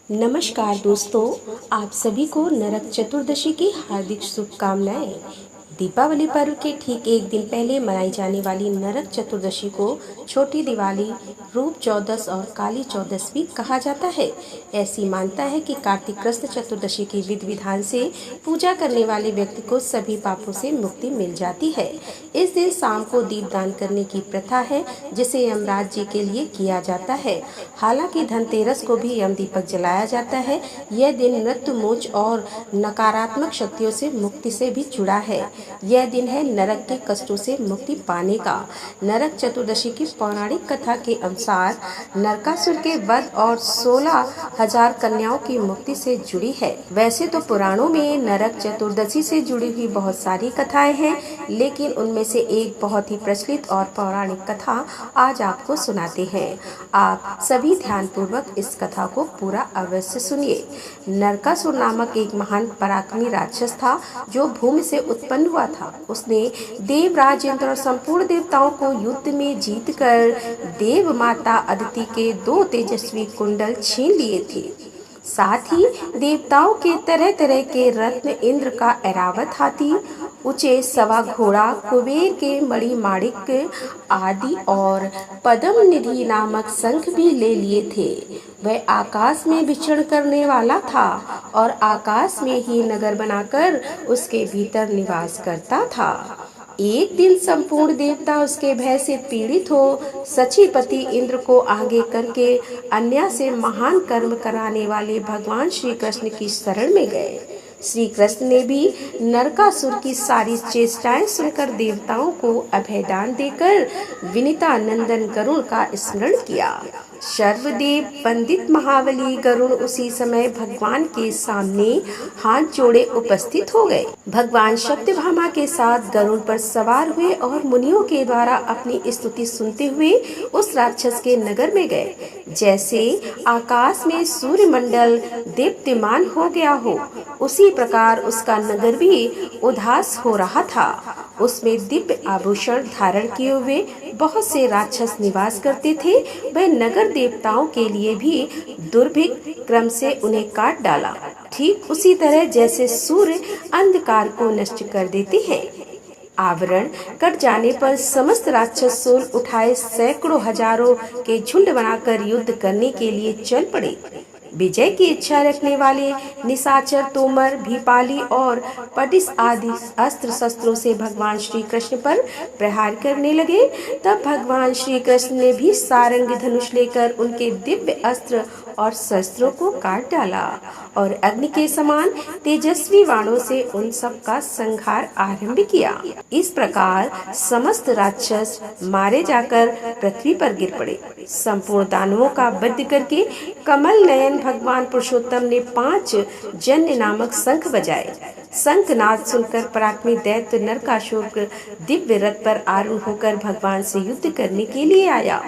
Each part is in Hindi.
नमस्कार दोस्तों, आप सभी को नरक चतुर्दशी की हार्दिक शुभकामनाएं। दीपावली पर्व के ठीक एक दिन पहले मनाई जाने वाली नरक चतुर्दशी को छोटी दिवाली, रूप चौदस और काली चौदस भी कहा जाता है। ऐसी मान्यता है कि कार्तिक कृष्ण चतुर्दशी की विधि विधान से पूजा करने वाले व्यक्ति को सभी पापों से मुक्ति मिल जाती है। इस दिन शाम को दीपदान करने की प्रथा है, जिसे यमराज जी के लिए किया जाता है। हालांकि धनतेरस को भी यम दीपक जलाया जाता है। यह दिन मृत्यु, मोच और नकारात्मक शक्तियों से मुक्ति से भी जुड़ा है। यह दिन है नरक के कष्टों से मुक्ति पाने का। नरक चतुर्दशी की पौराणिक कथा के अनुसार नरकासुर के वध और 16,000 कन्याओं की मुक्ति से जुड़ी है। वैसे तो पुराणों में नरक चतुर्दशी से जुड़ी हुई बहुत सारी कथाएं हैं, लेकिन उनमें से एक बहुत ही प्रचलित और पौराणिक कथा आज आपको सुनाते हैं। आप सभी ध्यान पूर्वक इस कथा को पूरा अवश्य सुनिए। नरकासुर नामक एक महान पराक्रमी राक्षस था, जो भूमि से उत्पन्न हुआ था। उसने देवराज इंद्र और संपूर्ण देवताओं को युद्ध में जीतकर देव माता अदिति के 2 तेजस्वी कुंडल छीन लिए थे। साथ ही देवताओं के तरह तरह के रत्न, इंद्र का ऐरावत हाथी, ऊंचे सवा घोड़ा, कुबेर के मणिमाणिक आदि और पद्म निधि नामक शंख भी ले लिए थे। वह आकाश में विचरण करने वाला था और आकाश में ही नगर बनाकर उसके भीतर निवास करता था। एक दिन संपूर्ण देवता उसके भय से पीड़ित हो सचीपति इंद्र को आगे करके अन्य से महान कर्म कराने वाले भगवान श्री कृष्ण की शरण में गए। श्री कृष्ण ने भी नरकासुर की सारी चेष्टाएं सुनकर देवताओं को अभयदान देकर विनीता नंदन गरुड़ का स्मरण किया। सर्वदेव पंडित महाबली गरुड़ उसी समय भगवान के सामने हाथ जोड़े उपस्थित हो गए। भगवान सत्यभामा के साथ गरुड़ पर सवार हुए और मुनियों के द्वारा अपनी स्तुति सुनते हुए उस राक्षस के नगर में गए। जैसे आकाश में सूर्य मंडल दीप्तिमान हो गया हो, उसी प्रकार उसका नगर भी उदास हो रहा था। उसमें दिव्य आभूषण धारण किए हुए बहुत से राक्षस निवास करते थे। वह नगर देवताओं के लिए भी दुर्भिक्ष क्रम से उन्हें काट डाला, ठीक उसी तरह जैसे सूर्य अंधकार को नष्ट कर देते हैं। आवरण कट जाने पर समस्त राक्षस सूल उठाए सैकड़ों हजारों के झुंड बनाकर युद्ध करने के लिए चल पड़े। विजय की इच्छा रखने वाले निशाचर तोमर, भीपाली और पटिस आदि अस्त्र शस्त्रों से भगवान श्री कृष्ण पर प्रहार करने लगे। तब भगवान श्री कृष्ण ने भी सारंग धनुष लेकर उनके दिव्य अस्त्र और शस्त्रों को काट डाला और अग्नि के समान तेजस्वी बाणों से उन सब का संहार आरंभ किया। इस प्रकार समस्त राक्षस मारे जाकर पृथ्वी पर गिर पड़े। संपूर्ण दानवों का वध करके कमल नयन भगवान पुरुषोत्तम ने 5 जन्य नामक शंख बजाए। शंखनाद सुनकर पराक्रमी दैत्य नरकासुर दिव्य रथ पर आरूढ़ होकर भगवान से युद्ध करने के लिए आया।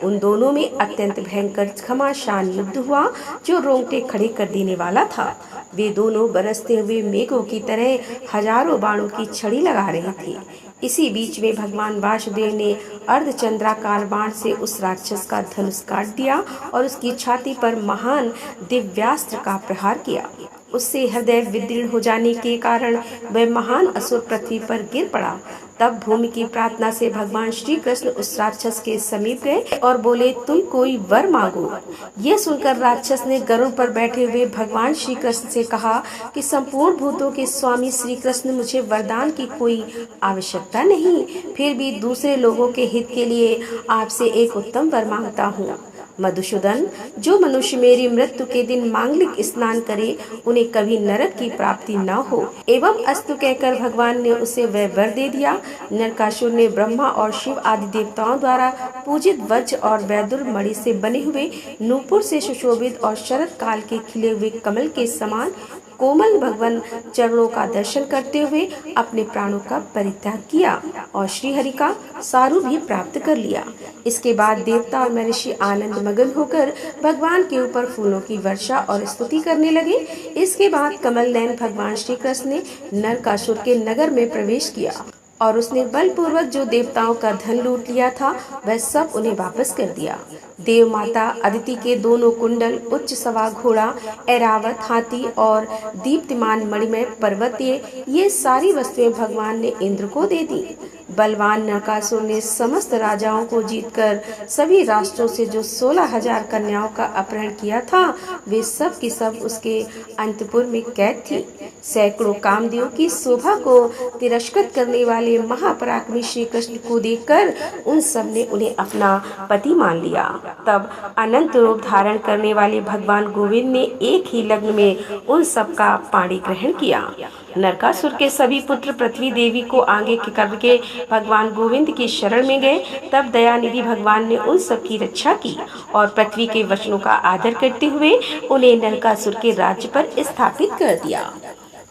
उन दोनों में अत्यंत भयंकर घमासान युद्ध हुआ, जो रोंगटे खड़े कर देने वाला था। वे दोनों बरसते हुए मेघों की तरह हजारों बाणों की छड़ी लगा रहे थे। इसी बीच में भगवान वासुदेव ने अर्धचंद्राकार बाण से उस राक्षस का धनुष काट दिया और उसकी छाती पर महान दिव्यास्त्र का प्रहार किया। उससे हृदय विदीर्ण हो जाने के कारण वह महान असुर पृथ्वी पर गिर पड़ा। तब भूमि की प्रार्थना से भगवान श्री कृष्ण उस राक्षस के समीप गए और बोले, तुम कोई वर मांगो। यह सुनकर राक्षस ने गरुड़ पर बैठे हुए भगवान श्री कृष्ण से कहा कि संपूर्ण भूतों के स्वामी श्री कृष्ण, मुझे वरदान की कोई आवश्यकता नहीं, फिर भी दूसरे लोगों के हित के लिए आपसे एक उत्तम वर मांगता हूँ। मधुसूदन, जो मनुष्य मेरी मृत्यु के दिन मांगलिक स्नान करे, उन्हें कभी नरक की प्राप्ति न हो। एवं अस्तु कहकर भगवान ने उसे वह वर दे दिया। नरकासुर ने ब्रह्मा और शिव आदि देवताओं द्वारा पूजित वज्र और वैदुर मणि से बने हुए नूपुर से सुशोभित और शरद काल के खिले हुए कमल के समान कोमल भगवान चरणों का दर्शन करते हुए अपने प्राणों का परित्याग किया और श्रीहरि का सारू भी प्राप्त कर लिया। इसके बाद देवता और महर्षि आनंद मगन होकर भगवान के ऊपर फूलों की वर्षा और स्तुति करने लगे। इसके बाद कमल नयन भगवान श्री कृष्ण ने नरकासुर के नगर में प्रवेश किया और उसने बलपूर्वक जो देवताओं का धन लूट लिया था वह सब उन्हें वापस कर दिया। देव माता अदिति के दोनों कुंडल, उच्च सवार घोड़ा, ऐरावत हाथी और दीप्तिमान मणिमय पर्वत, ये सारी वस्तुएं भगवान ने इंद्र को दे दी। बलवान नरकासुर ने समस्त राजाओं को जीतकर सभी राष्ट्रों से जो 16,000 कन्याओं का अपहरण किया था वे सब की सब उसके अंतपुर में कैद थी। सैकड़ों कामदेव की शोभा को तिरस्कृत करने वाले महापराक्रमी श्री कृष्ण को देखकर उन सब ने उन्हें अपना पति मान लिया। तब अनंत रूप धारण करने वाले भगवान गोविंद ने एक ही लग्न में उन सब का पाणी ग्रहण किया। नरकासुर के सभी पुत्र पृथ्वी देवी को आगे करके भगवान गोविंद की शरण में गए। तब दयानिधि भगवान ने उन सब की रक्षा की और पृथ्वी के वचनों का आदर करते हुए उन्हें नरकासुर के राज्य पर स्थापित कर दिया।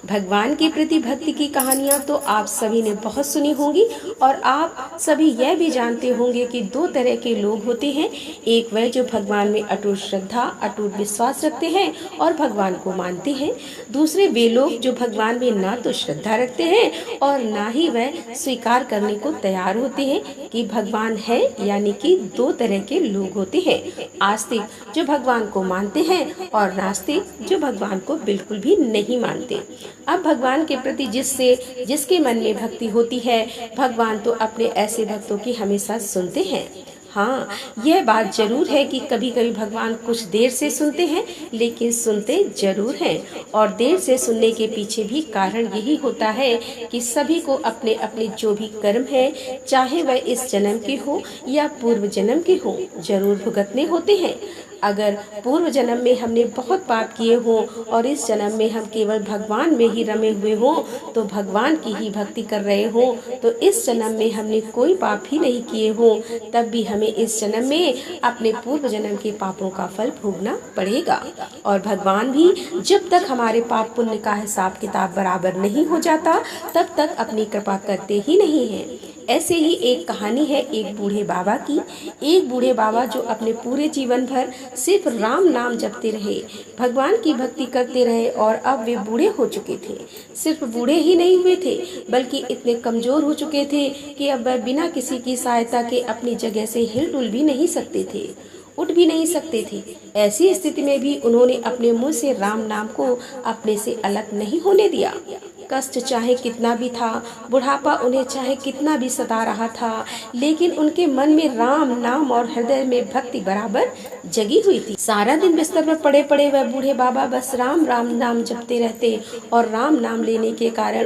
भगवान के प्रति भक्ति की कहानियाँ तो आप सभी ने बहुत सुनी होंगी और आप सभी यह भी जानते होंगे कि दो तरह के लोग होते हैं। एक वह जो भगवान में अटूट श्रद्धा, अटूट विश्वास रखते हैं और भगवान को मानते हैं। दूसरे वे लोग जो भगवान में ना तो श्रद्धा रखते हैं और ना ही वह स्वीकार करने को तैयार होते हैं कि भगवान है। यानी कि दो तरह के लोग होते हैं, आस्तिक जो भगवान को मानते हैं और नास्तिक जो भगवान को बिल्कुल भी नहीं मानते। अब भगवान के प्रति जिसके मन में भक्ति होती है, भगवान तो अपने ऐसे भक्तों की हमेशा सुनते हैं। हाँ, यह बात जरूर है कि कभी कभी भगवान कुछ देर से सुनते हैं, लेकिन सुनते जरूर हैं। और देर से सुनने के पीछे भी कारण यही होता है कि सभी को अपने अपने जो भी कर्म है, चाहे वह इस जन्म के हो या पूर्व जन्म के हो, जरूर भुगतने होते हैं। अगर पूर्व जन्म में हमने बहुत पाप किए हों और इस जन्म में हम केवल भगवान में ही रमे हुए हों, तो भगवान की ही भक्ति कर रहे हों, तो इस जन्म में हमने कोई पाप ही नहीं किए हों, तब भी हमें इस जन्म में अपने पूर्व जन्म के पापों का फल भोगना पड़ेगा। और भगवान भी जब तक हमारे पाप पुण्य का हिसाब किताब बराबर नहीं हो जाता, तब तक अपनी कृपा करते ही नहीं है। ऐसे ही एक कहानी है एक बूढ़े बाबा की। एक बूढ़े बाबा जो अपने पूरे जीवन भर सिर्फ राम नाम जपते रहे, भगवान की भक्ति करते रहे और अब वे बूढ़े हो चुके थे। सिर्फ बूढ़े ही नहीं हुए थे, बल्कि इतने कमजोर हो चुके थे कि अब वह बिना किसी की सहायता के अपनी जगह से हिल-डुल भी नहीं सकते थे, उठ भी नहीं सकते थे। ऐसी स्थिति में भी उन्होंने अपने मुंह से राम नाम को अपने से अलग नहीं होने दिया। कष्ट चाहे कितना भी था, बुढ़ापा उन्हें चाहे कितना भी सता रहा था, लेकिन उनके मन में राम नाम और हृदय में भक्ति बराबर जगी हुई थी। सारा दिन बिस्तर पर पड़े पड़े वह बूढ़े बाबा बस राम राम नाम जपते रहते और राम नाम लेने के कारण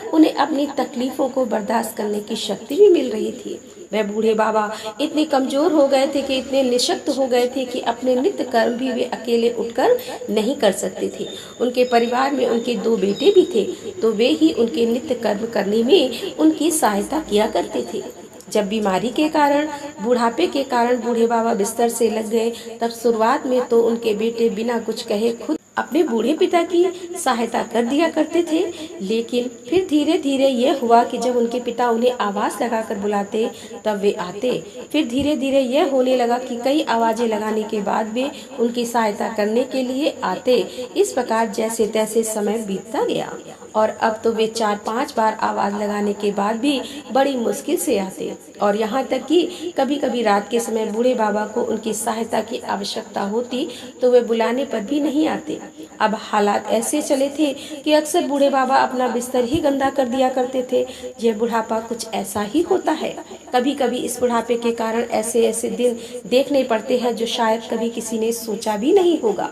उन्हें अपनी तकलीफों को बर्दाश्त करने की शक्ति भी मिल रही थी। वह बूढ़े बाबा इतने कमजोर हो गए थे कि इतने निशक्त हो गए थे कि अपने नित्य कर्म भी वे अकेले उठकर नहीं कर सकते थे। उनके परिवार में उनके 2 बेटे भी थे, तो वे ही उनके नित्य कर्म करने में उनकी सहायता किया करते थे। जब बीमारी के कारण, बुढ़ापे के कारण बूढ़े बाबा बिस्तर से लग गए, तब शुरुआत में तो उनके बेटे बिना कुछ कहे खुद अपने बूढ़े पिता की सहायता कर दिया करते थे। लेकिन फिर धीरे धीरे यह हुआ कि जब उनके पिता उन्हें आवाज लगाकर बुलाते तब वे आते। फिर धीरे धीरे यह होने लगा कि कई आवाजें लगाने के बाद वे उनकी सहायता करने के लिए आते। इस प्रकार जैसे तैसे समय बीतता गया और अब तो वे 4-5 बार आवाज लगाने के बाद भी बड़ी मुश्किल से आते। और यहाँ तक कि कभी कभी रात के समय बूढ़े बाबा को उनकी सहायता की आवश्यकता होती तो वे बुलाने पर भी नहीं आते। अब हालात ऐसे चले थे कि अक्सर बूढ़े बाबा अपना बिस्तर ही गंदा कर दिया करते थे। यह बुढ़ापा कुछ ऐसा ही होता है। कभी कभी इस बुढ़ापे के कारण ऐसे ऐसे दिन देखने पड़ते हैं जो शायद कभी किसी ने सोचा भी नहीं होगा।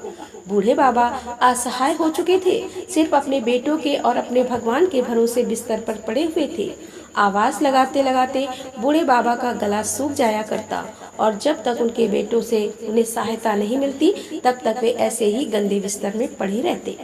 बूढ़े बाबा असहाय हो चुके थे, सिर्फ अपने बेटों के और अपने भगवान के भरोसे बिस्तर पर पड़े हुए थे। आवाज लगाते लगाते बूढ़े बाबा का गला सूख जाया करता और जब तक उनके बेटों से उन्हें सहायता नहीं मिलती तब तक वे ऐसे ही गंदे बिस्तर में पड़े रहते।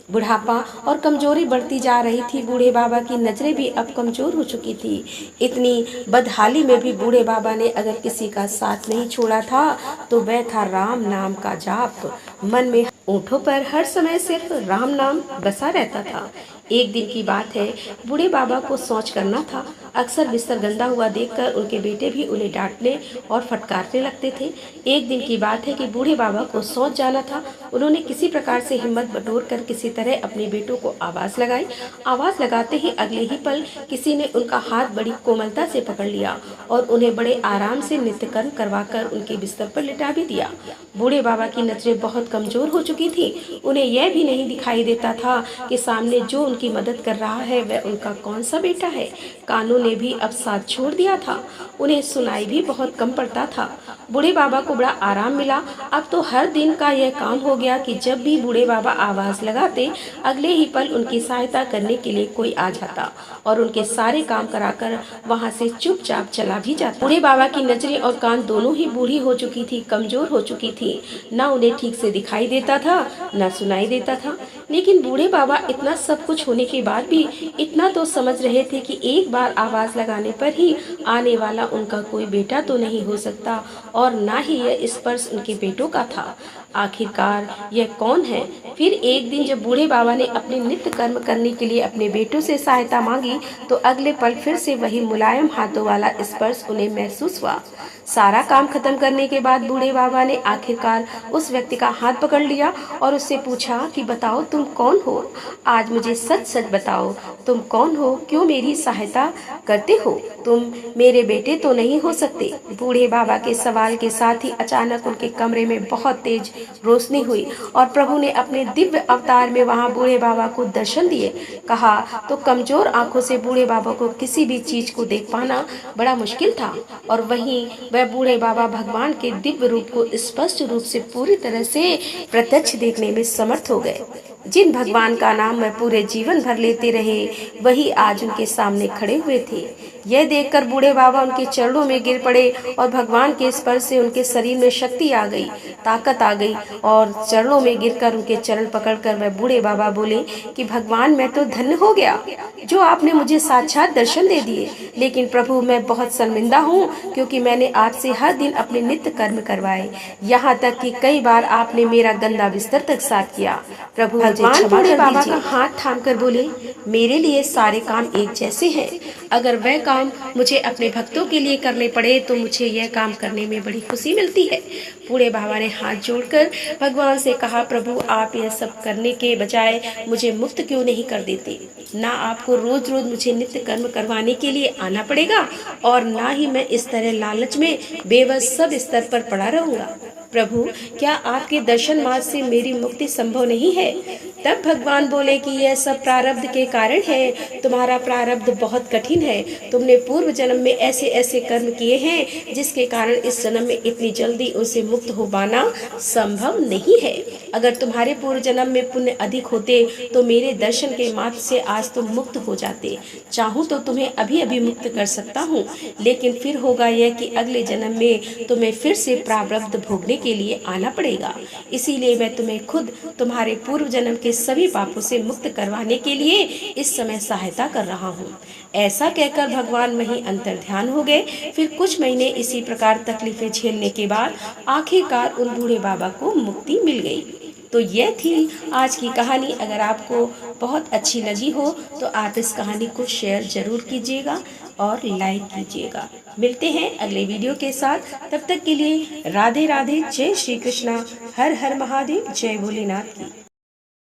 बुढ़ापा और कमजोरी बढ़ती जा रही थी। बूढ़े बाबा की नजरें भी अब कमजोर हो चुकी थी। इतनी बदहाली में भी बूढ़े बाबा ने अगर किसी का साथ नहीं छोड़ा था तो वह था राम नाम का जाप। मन में ओठों पर हर समय सिर्फ राम नाम बसा रहता था। एक दिन की बात है, बूढ़े बाबा को शौच करना था। अक्सर बिस्तर गंदा हुआ देखकर उनके बेटे भी उन्हें डांटने और फटकारने लगते थे। एक दिन की बात है कि बूढ़े बाबा को शौच जाना था। उन्होंने किसी प्रकार से हिम्मत बटोर कर किसी तरह अपने बेटों को आवाज लगाई। आवाज लगाते ही अगले ही पल किसी ने उनका हाथ बड़ी कोमलता से पकड़ लिया और उन्हें बड़े आराम से नित्य कर्म करवाकर उनके बिस्तर पर लिटा भी दिया। बूढ़े बाबा की नजरें बहुत कमजोर हो चुकी थी। उन्हें यह भी नहीं दिखाई देता था कि सामने जो उनकी मदद कर रहा है वह उनका कौन सा बेटा है। कानों ने भी अब साथ छोड़ दिया था। उन्हें सुनाई भी बहुत कम पड़ता था। बूढ़े बाबा को बड़ा आराम मिला। अब तो हर दिन का यह काम हो गया कि जब भी बूढ़े बाबा आवाज लगाते, अगले ही पल उनकी सहायता करने के लिए कोई आ जाता और उनके सारे काम कराकर वहां से चुपचाप चला भी जाता। बूढ़े बाबा की नजरें और कान दोनों ही बूढ़ी हो चुकी थी, कमजोर हो चुकी थी। न उन्हें ठीक से दिखाई देता था, न सुनाई देता था। लेकिन बूढ़े बाबा इतना सब कुछ होने के बाद भी इतना तो समझ रहे थे कि एक बार आवाज लगाने पर ही आने वाला उनका कोई बेटा तो नहीं हो सकता और ना ही यह स्पर्श उनके बेटों का था। आखिरकार यह कौन है? फिर एक दिन जब बूढ़े बाबा ने अपने नित्य कर्म करने के लिए अपने बेटों से सहायता मांगी तो अगले पल फिर से वही मुलायम हाथों वाला स्पर्श उन्हें महसूस हुआ। सारा काम खत्म करने के बाद बूढ़े बाबा ने आखिरकार उस व्यक्ति का हाथ पकड़ लिया और उससे पूछा कि बताओ तुम कौन हो? आज मुझे सच सच बताओ, तुम कौन हो? क्यों मेरी सहायता करते हो? तुम मेरे बेटे तो नहीं हो सकते। बूढ़े बाबा के सवाल के साथ ही अचानक उनके कमरे में बहुत तेज रोशनी हुई और प्रभु ने अपने दिव्य अवतार में वहां बूढ़े बाबा को दर्शन दिए। कहा तो कमजोर आंखों से बूढ़े बाबा को किसी भी चीज को देख पाना बड़ा मुश्किल था और वहीं वह बूढ़े बाबा भगवान के दिव्य रूप को स्पष्ट रूप से पूरी तरह से प्रत्यक्ष देखने में समर्थ हो गए। जिन भगवान का नाम वह पूरे जीवन भर लेते रहे वही आज उनके सामने खड़े हुए थे। यह देखकर बूढ़े बाबा उनके चरणों में गिर पड़े और भगवान के स्पर्श से उनके शरीर में शक्ति आ गई, ताकत आ गई और चरणों में गिरकर उनके चरण पकड़कर वह बूढ़े बाबा बोले कि भगवान मैं तो धन्य हो गया जो आपने मुझे साक्षात दर्शन दे दिए। लेकिन प्रभु मैं बहुत शर्मिंदा हूँ क्योंकि मैंने आपसे हर दिन अपने नित्य कर्म करवाए, यहाँ तक कि कई बार आपने मेरा गंदा बिस्तर तक साफ किया। प्रभु भगवान बूढ़े बाबा का हाथ थामकर बोले मेरे लिए सारे काम एक जैसे हैं। अगर वह काम मुझे अपने भक्तों के लिए करने पड़े तो मुझे यह काम करने में बड़ी खुशी मिलती है। बूढ़े बाबा ने हाथ जोड़कर भगवान से कहा प्रभु आप यह सब करने के बजाय मुझे मुक्त क्यों नहीं कर देते? ना आपको रोज रोज मुझे नित्य कर्म करवाने के लिए आना पड़ेगा और ना ही मैं इस तरह लालच में बेबस सब स्तर पर पड़ा रहूंगा। प्रभु क्या आपके दर्शन मार्ग से मेरी मुक्ति संभव नहीं है? तब भगवान बोले कि यह सब प्रारब्ध के कारण है। तुम्हारा प्रारब्ध बहुत कठिन है। तुमने पूर्व जन्म में ऐसे ऐसे कर्म किए हैं जिसके कारण इस जन्म में इतनी जल्दी उनसे मुक्त हो पाना संभव नहीं है। अगर तुम्हारे पूर्व जन्म में पुण्य अधिक होते तो मेरे दर्शन के मात्र से आज तुम मुक्त हो जाते। चाहूँ तो तुम्हें अभी अभी मुक्त कर सकता हूँ, लेकिन फिर होगा यह कि अगले जन्म में तुम्हें फिर से प्रारब्ध भोगने के लिए आना पड़ेगा। इसीलिए मैं तुम्हें खुद तुम्हारे पूर्व जन्म के सभी पापों से मुक्त करवाने के लिए इस समय सहायता कर रहा हूँ। ऐसा कहकर भगवान वहीं अंतर ध्यान हो गए। फिर कुछ महीने इसी प्रकार तकलीफें झेलने के बाद आखिरकार उन बूढ़े बाबा को मुक्ति मिल गई। तो यह थी आज की कहानी। अगर आपको बहुत अच्छी लगी हो तो आप इस कहानी को शेयर जरूर कीजिएगा और लाइक कीजिएगा। मिलते हैं अगले वीडियो के साथ। तब तक के लिए राधे राधे। जय श्री कृष्णा। हर हर महादेव। जय भोलेनाथ की।